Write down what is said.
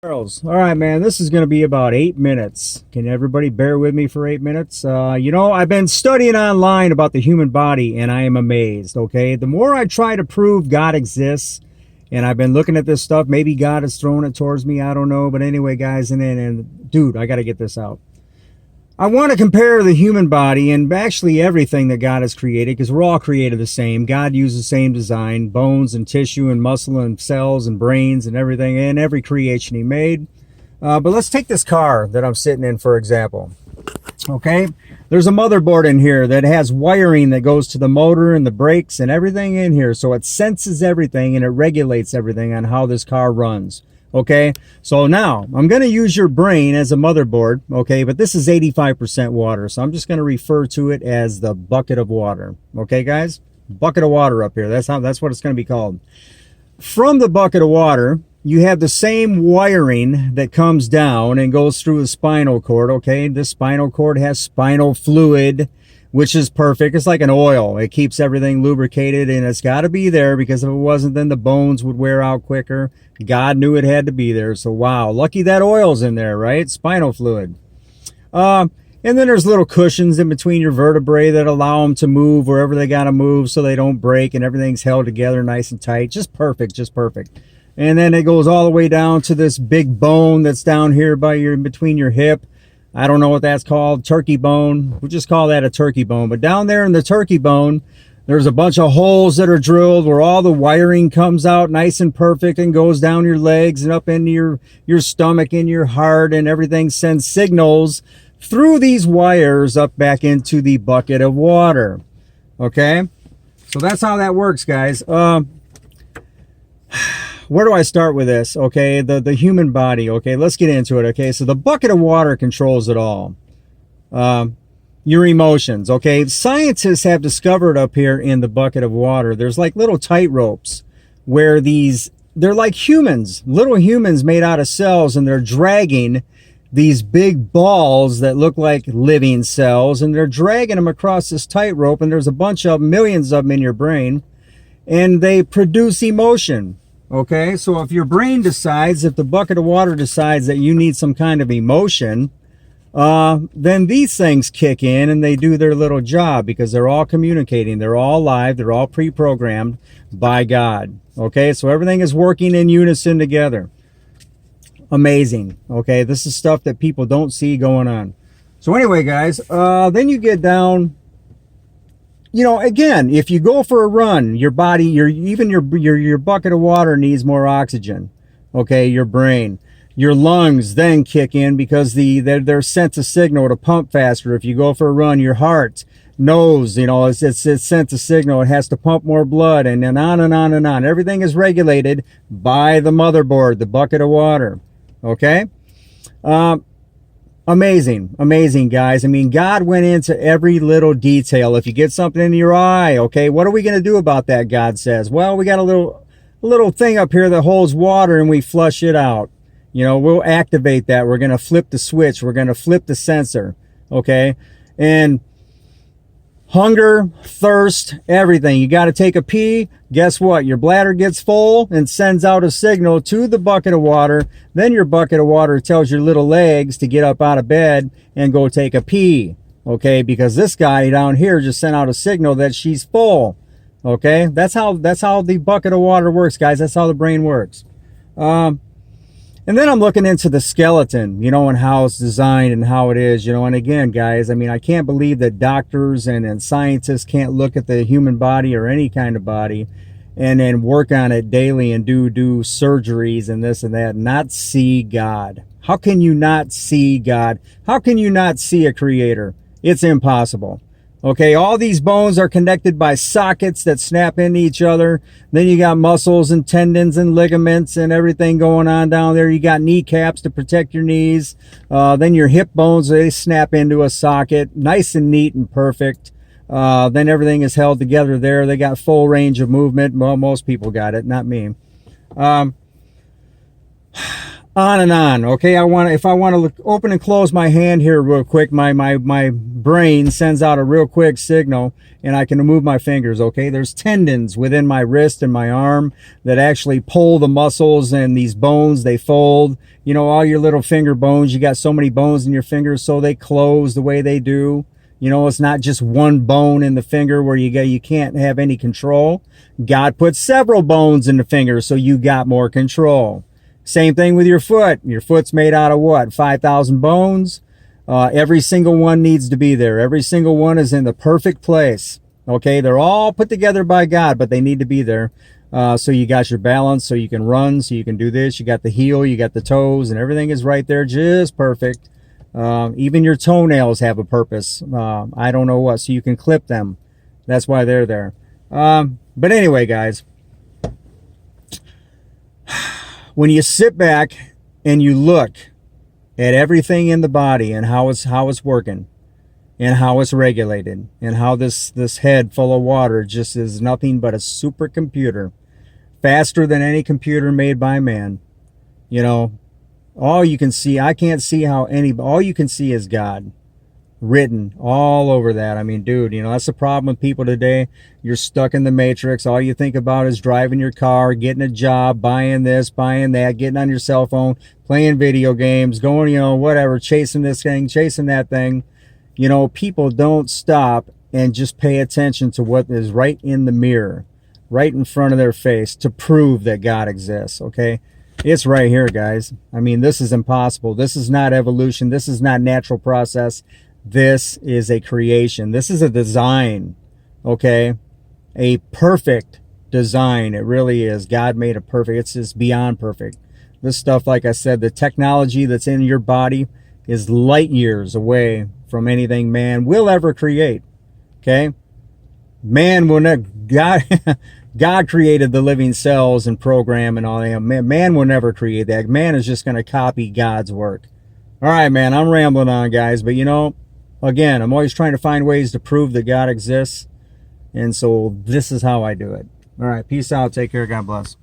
Charles. All right, man, this is going to be about 8 minutes. Can everybody bear with me for 8 minutes? I've been studying online about the human body and I am amazed, okay? The more I try to prove God exists, and I've been looking at this stuff, maybe God is throwing it towards me, I don't know. But anyway, guys, and dude, I got to get this out. I want to compare the human body and actually everything that God has created, because we're all created the same. God used the same design, bones and tissue and muscle and cells and brains and everything in every creation he made. But let's take this car that I'm sitting in, for example. Okay, there's a motherboard in here that has wiring that goes to the motor and the brakes and everything in here. So it senses everything and it regulates everything on how this car runs. Okay, so now I'm going to use your brain as a motherboard, okay, but this is 85% water, so I'm just going to refer to it as the bucket of water. Okay, guys, bucket of water up here. That's what it's going to be called. From the bucket of water, you have the same wiring that comes down and goes through the spinal cord. Okay, this spinal cord has spinal fluid, which is perfect. It's like an oil. It keeps everything lubricated, and it's got to be there, because if it wasn't, then the bones would wear out quicker. God knew it had to be there. So wow, lucky that oil's in there, right? Spinal fluid. And then there's little cushions in between your vertebrae that allow them to move wherever they got to move so they don't break, and everything's held together nice and tight. Just perfect, just perfect. And then it goes all the way down to this big bone that's down here between your hip. I don't know what that's called, turkey bone. We'll just call that a turkey bone. But down there in the turkey bone, there's a bunch of holes that are drilled where all the wiring comes out nice and perfect and goes down your legs and up into your stomach and your heart, and everything sends signals through these wires up back into the bucket of water. Okay? So that's how that works, guys. Where do I start with this? Okay, the human body. Okay, let's get into it. Okay, so the bucket of water controls it all. Your emotions. Okay, scientists have discovered up here in the bucket of water, there's like little tight ropes where they're like humans, little humans made out of cells, and they're dragging these big balls that look like living cells, and they're dragging them across this tightrope, and there's a bunch of millions of them in your brain, and they produce emotion. Okay, so if your brain decides, if the bucket of water decides that you need some kind of emotion, then these things kick in and they do their little job, because they're all communicating. They're all live. They're all pre-programmed by God. Okay, so everything is working in unison together. Amazing. Okay, this is stuff that people don't see going on. So anyway, guys, then you get down. You know, again, if you go for a run, your body, your bucket of water needs more oxygen. Okay, your brain, your lungs then kick in, because they're sent a signal to pump faster. If you go for a run, your heart knows, it's sent a signal. It has to pump more blood, and then on and on and on. Everything is regulated by the motherboard, the bucket of water. Okay. Amazing, guys. I mean, God went into every little detail. If you get something in your eye, okay, what are we going to do about that? God says, well, we got a little thing up here that holds water, and we flush it out. We'll activate that. We're going to flip the switch. We're going to flip the sensor. Okay. And hunger, thirst, everything. You got to take a pee. Guess what? Your bladder gets full and sends out a signal to the bucket of water. Then your bucket of water tells your little legs to get up out of bed and go take a pee. Okay, because this guy down here just sent out a signal that she's full. Okay, that's how the bucket of water works, guys. That's how the brain works. And then I'm looking into the skeleton, and how it's designed and how it is, and again, guys, I mean, I can't believe that doctors and scientists can't look at the human body or any kind of body and then work on it daily and do surgeries and this and that, and not see God. How can you not see God? How can you not see a creator? It's impossible. Okay, all these bones are connected by sockets that snap into each other. Then you got muscles and tendons and ligaments and everything going on down there. You got kneecaps to protect your knees. Then your hip bones, they snap into a socket, nice and neat and perfect. Then everything is held together there. They got full range of movement. Well, most people got it, not me. on and on. Okay, if I want to open and close my hand here real quick, my brain sends out a real quick signal, and I can move my fingers. Okay, there's tendons within my wrist and my arm that actually pull the muscles, and these bones, they fold. You know, all your little finger bones, you got so many bones in your fingers, so they close the way they do. You know, it's not just one bone in the finger where you can't have any control. God put several bones in the finger, so you got more control. Same thing with your foot. Your foot's made out of what? 5,000 bones. Every single one needs to be there. Every single one is in the perfect place. Okay, they're all put together by God, but they need to be there. So you got your balance, so you can run, so you can do this. You got the heel, you got the toes, and everything is right there, just perfect. Even your toenails have a purpose. I don't know what, so you can clip them. That's why they're there. But anyway, guys, when you sit back and you look at everything in the body and how it's working and how it's regulated and how this head full of water just is nothing but a supercomputer, faster than any computer made by man. You know, all you can see, I can't see how all you can see is God written all over that. I mean, dude, you know, that's the problem with people today. You're stuck in the matrix. All you think about is driving your car, getting a job, buying this, buying that, getting on your cell phone, playing video games, going, you know, whatever, chasing this thing, chasing that thing. You know, people don't stop and just pay attention to what is right in the mirror, right in front of their face, to prove that God exists. Okay, it's right here, guys. I mean, this is impossible. This is not evolution. This is not natural process. This is a creation. This is a design, okay? A perfect design. It really is. God made it perfect. It's just beyond perfect. This stuff, like I said, the technology that's in your body is light years away from anything man will ever create, okay? Man will never, God created the living cells and program and all that. Man will never create that. Man is just going to copy God's work. All right, man, I'm rambling on, guys, but you know, again, I'm always trying to find ways to prove that God exists, and so this is how I do it. All right, peace out. Take care. God bless.